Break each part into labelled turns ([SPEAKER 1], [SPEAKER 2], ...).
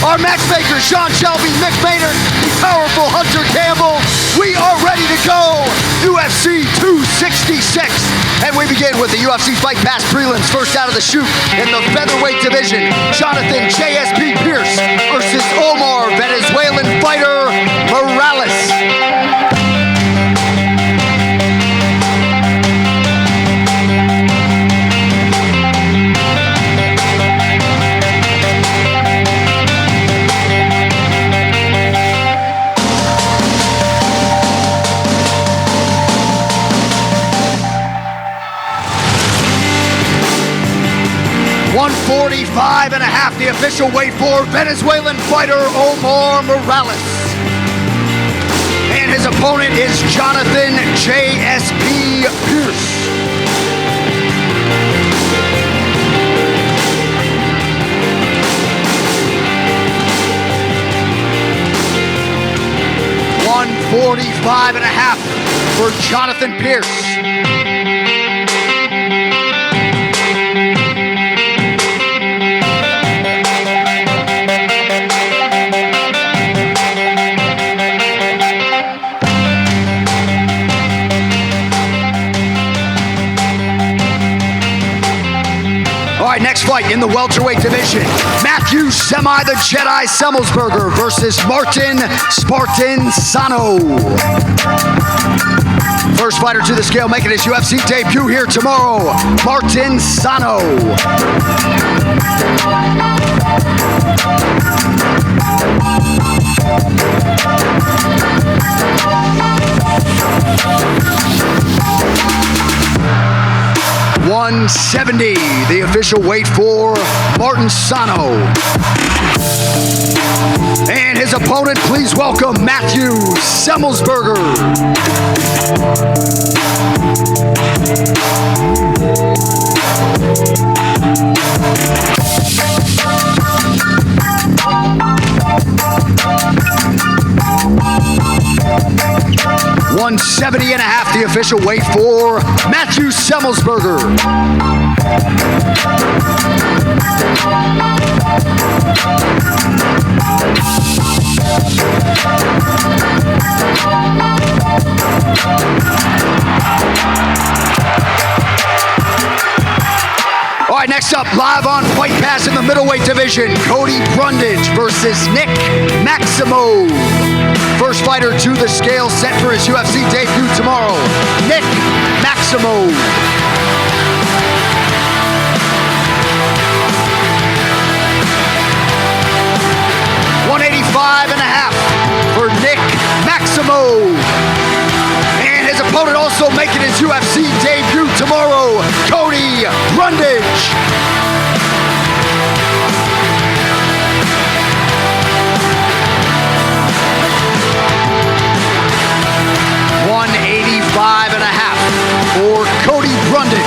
[SPEAKER 1] our matchmakers, Sean Shelby, Mick Maynard, the powerful Hunter Campbell. We are ready to go. UFC 266. And we begin with the UFC Fight Pass prelims. First out of the chute in the featherweight division, Jonathan JSP Pierce versus Omar Venezuelan fighter Morales. .145 and a half, the official weight for Venezuelan fighter Omar Morales. And his opponent is Jonathan JSP Pierce. .145 and a half for Jonathan Pierce. Next fight in the welterweight division, Matthew Semi the Jedi Semmelsberger versus Martin Spartan Sano. First fighter to the scale making his UFC debut here tomorrow, Martin Sano. .170, the official weight for Martin Sano. And his opponent, please welcome Matthew Semmelsberger. .170 and a half, the official weight for Matthew Semmelsberger. All right, next up, live on Fight Pass in the middleweight division, Cody Brundage versus Nick Maximo. First fighter to the scale set for his UFC debut tomorrow, Nick Maximo. .185 and a half for Nick Maximo. And his opponent also making his UFC debut tomorrow, Cody Brundage. .185 and a half for Cody Brundage.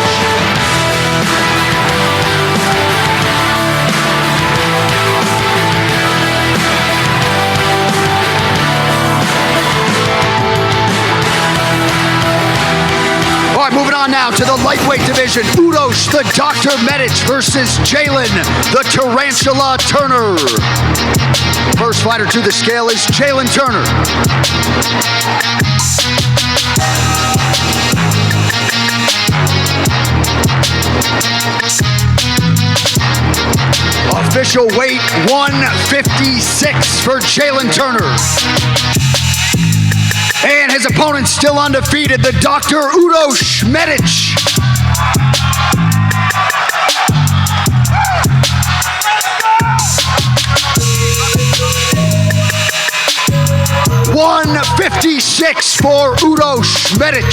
[SPEAKER 1] All right, moving on now to the lightweight division. Udos the Dr. Medic versus Jalen the Tarantula Turner. First fighter to the scale is Jalen Turner. Official weight 156 for Jalen Turner. And his opponent still undefeated, the Dr. Udos Medic. .156 for Udos Medic.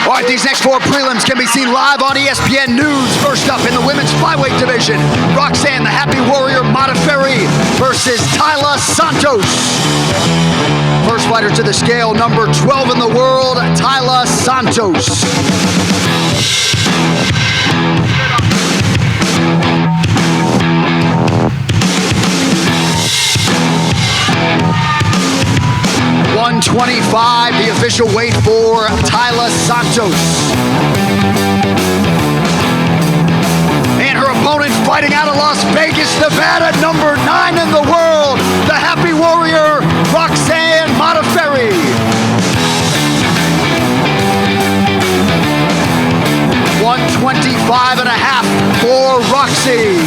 [SPEAKER 1] All right, these next four prelims can be seen live on ESPN News. First up in the women's flyweight division, Roxanne the Happy Warrior Modafferi versus Taila Santos. First fighter to the scale, number 12 in the world, Taila Santos. 125, the official weight for Tyler Santos. And her opponent fighting out of Las Vegas, Nevada, number 9 in the world, the Happy Warrior, Roxanne Modafferi. 125 and a half for Roxy.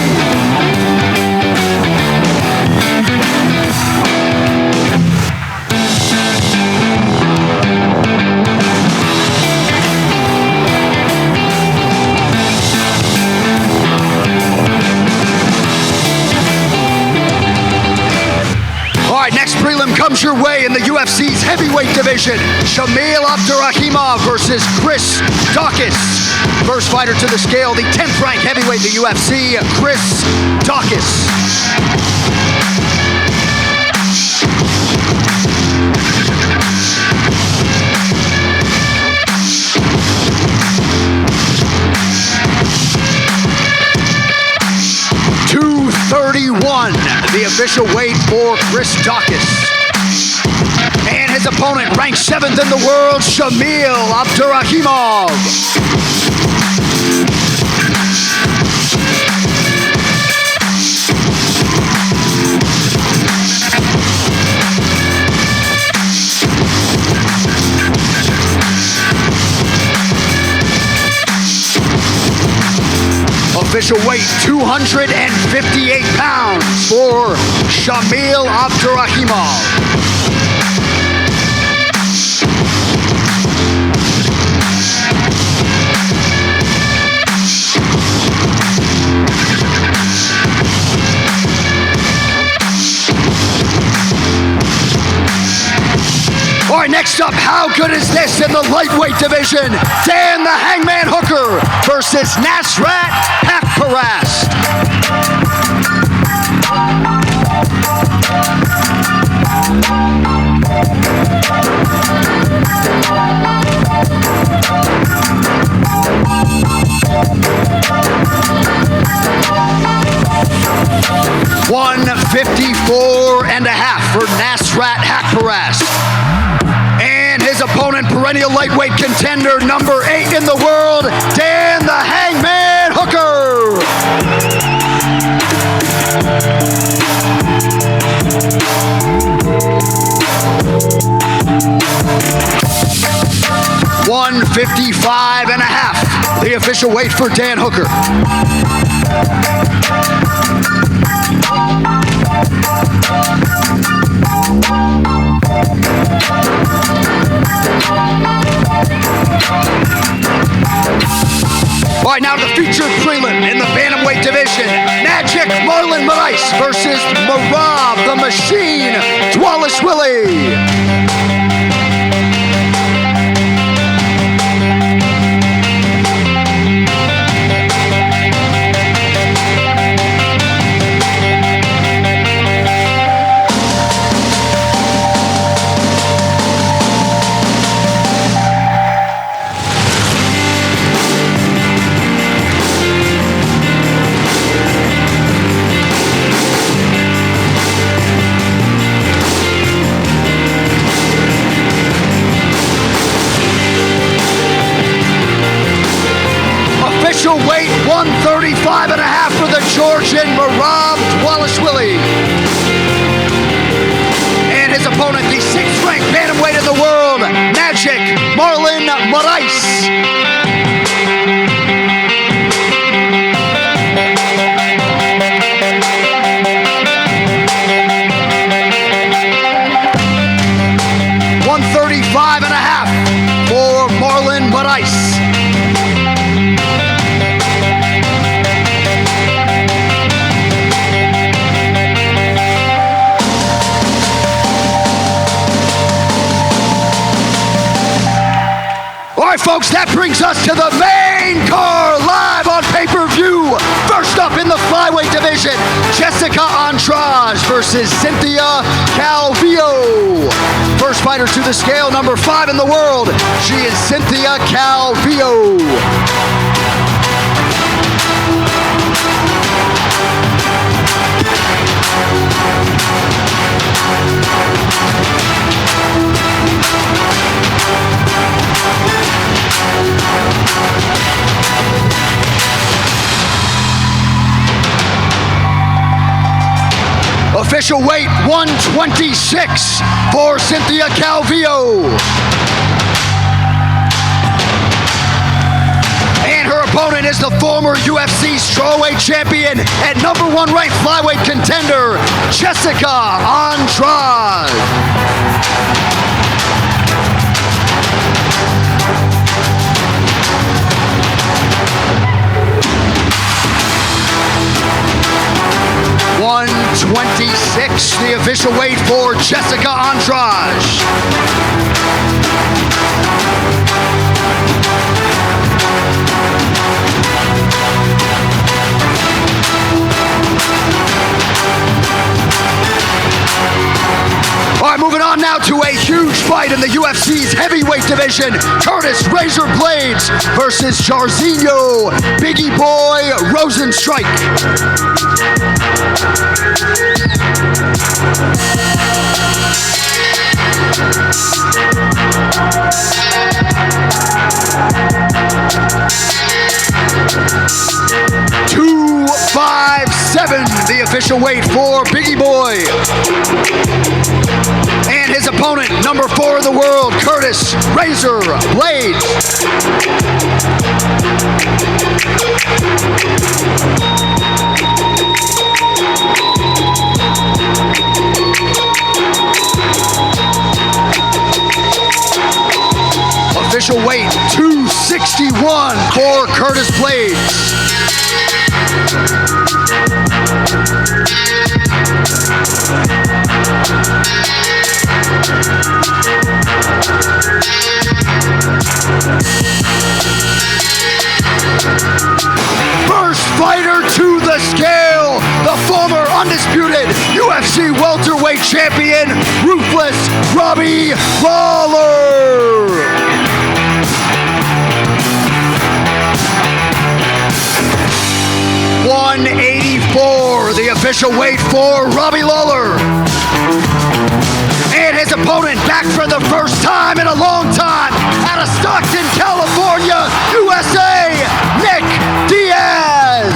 [SPEAKER 1] All right, next prelim comes your way in the UFC's heavyweight division. Shamil Abdurakhimov versus Chris Daukaus. First fighter to the scale, the 10th ranked heavyweight in the UFC, Chris Daukaus. The official weight for Chris Daukaus. And his opponent ranked 7th in the world, Shamil Abdurakhimov. Official weight, 258 pounds for Shamil Abdurakhimov. All right, next up, how good is this in the lightweight division? Dan the Hangman Hooker versus Nasrat Haqparast. $154 and a half for Nasrat Haqparast. And his opponent, perennial lightweight contender, number 8 in the world, Dan the Hangman Hooker. $155 and a half, the official weight for Dan Hooker. All right, now to the featured prelim in the Bantamweight division. Magic Marlon Moraes versus Merab the Machine Dvalishvili. Weight 135 and a half for the Georgian Merab Dvalishvili. And his opponent, the 6th ranked bantamweight in the world, Magic Marlon Moraes. $135 and a half for Marlon Moraes. All right, folks, that brings us to the main card live on pay-per-view. First up in the flyweight division, Jessica Andrade versus Cynthia Calvillo. First fighter to the scale, number 5 in the world. She is Cynthia Calvillo. Official weight 126 for Cynthia Calvillo. And her opponent is the former UFC strawweight champion and #1 ranked flyweight contender, Jessica Andrade. .126, the official weight for Jessica Andrade. All right, moving on now to a huge fight in the UFC's heavyweight division. Curtis Razor Blades versus Jairzinho Biggie Boy Rosenstrike. .257, the official weight for Biggie Boy. And his opponent, #4 in the world, Curtis Razor Blades. Official weight 261 for Curtis Blades. First fighter to the scale, the former undisputed UFC welterweight champion, Ruthless Robbie Lawler. .184, the official weight for Robbie Lawler. And his opponent back for the first time in a long time out of Stockton, California, USA, Nick Diaz.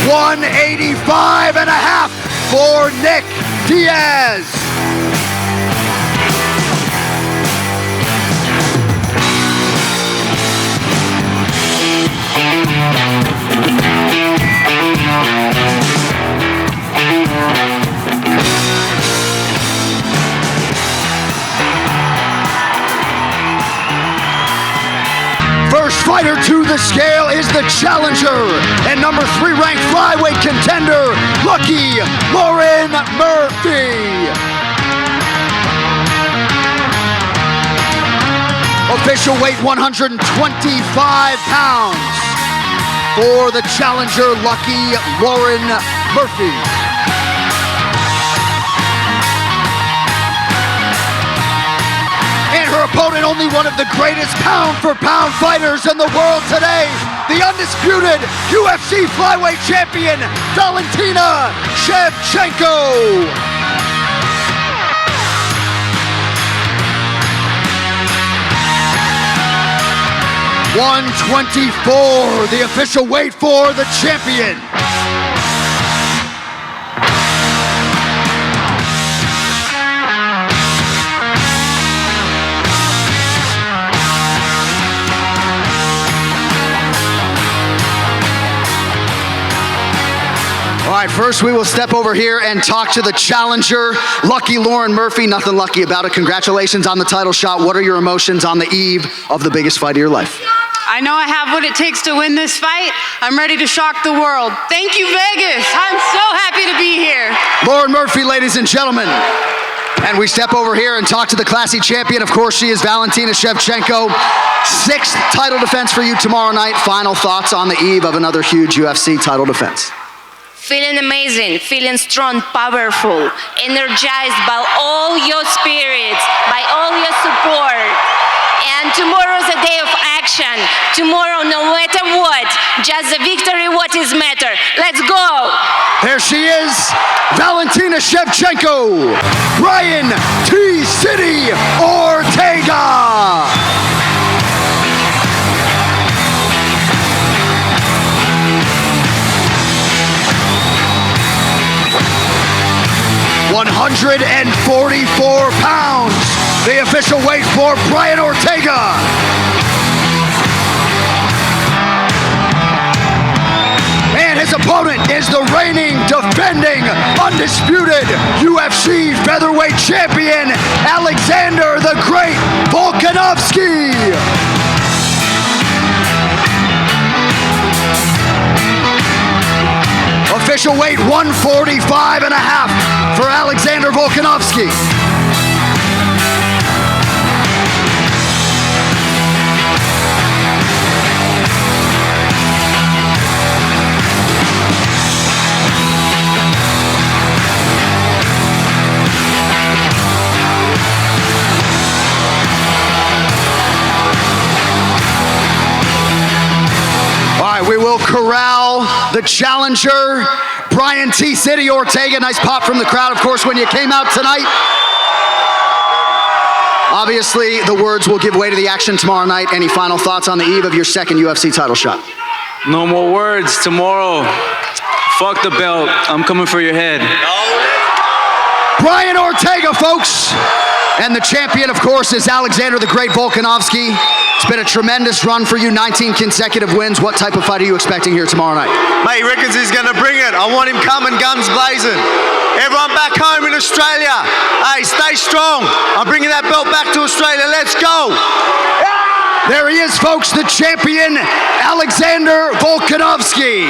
[SPEAKER 1] $185.5 for Nick Diaz. First fighter to the scale is the challenger and #3 ranked flyweight contender, Lucky Lauren Murphy. Official weight 125 pounds for the challenger, Lucky Lauren Murphy. Her opponent, only one of the greatest pound-for-pound fighters in the world today, the undisputed UFC flyweight champion, Valentina Shevchenko. .124, the official weight for the champion. All right, first we will step over here and talk to the challenger, Lucky Lauren Murphy. Nothing lucky about it. Congratulations on the title shot. What are your emotions on the eve of the biggest fight of your life?
[SPEAKER 2] I know I have what it takes to win this fight. I'm ready to shock the world. Thank you, Vegas. I'm so happy to be here.
[SPEAKER 1] Lauren Murphy, ladies and gentlemen. And we step over here and talk to the classy champion. Of course, she is Valentina Shevchenko. 6th title defense for you tomorrow night. Final thoughts on the eve of another huge UFC title defense.
[SPEAKER 3] Feeling amazing, feeling strong, powerful, energized by all your spirits, by all your support. And tomorrow's a day of action. Tomorrow, no matter what, just the victory, what is matter. Let's go.
[SPEAKER 1] There's There she is, Valentina Shevchenko, Brian T-City Ortega. £144, the official weight for Brian Ortega. And his opponent is the reigning, defending, undisputed UFC Featherweight champion, Alexander the Great Volkanovski. Official weight 145.5 for Alexander Volkanovski. We will corral the challenger, Brian T-City Ortega. Nice pop from the crowd, of course, when you came out tonight. Obviously, the words will give way to the action tomorrow night. Any final thoughts on the eve of your second UFC title shot?
[SPEAKER 4] No more words. Tomorrow, fuck the belt. I'm coming for your head.
[SPEAKER 1] Brian Ortega, folks. And the champion, of course, is Alexander the Great Volkanovski. It's been a tremendous run for you, 19 consecutive wins. What type of fight are you expecting here tomorrow night?
[SPEAKER 5] Mate, he reckons he's going to bring it. I want him coming guns blazing. Everyone back home in Australia, hey, stay strong. I'm bringing that belt back to Australia. Let's go.
[SPEAKER 1] There he is, folks, the champion, Alexander Volkanovski.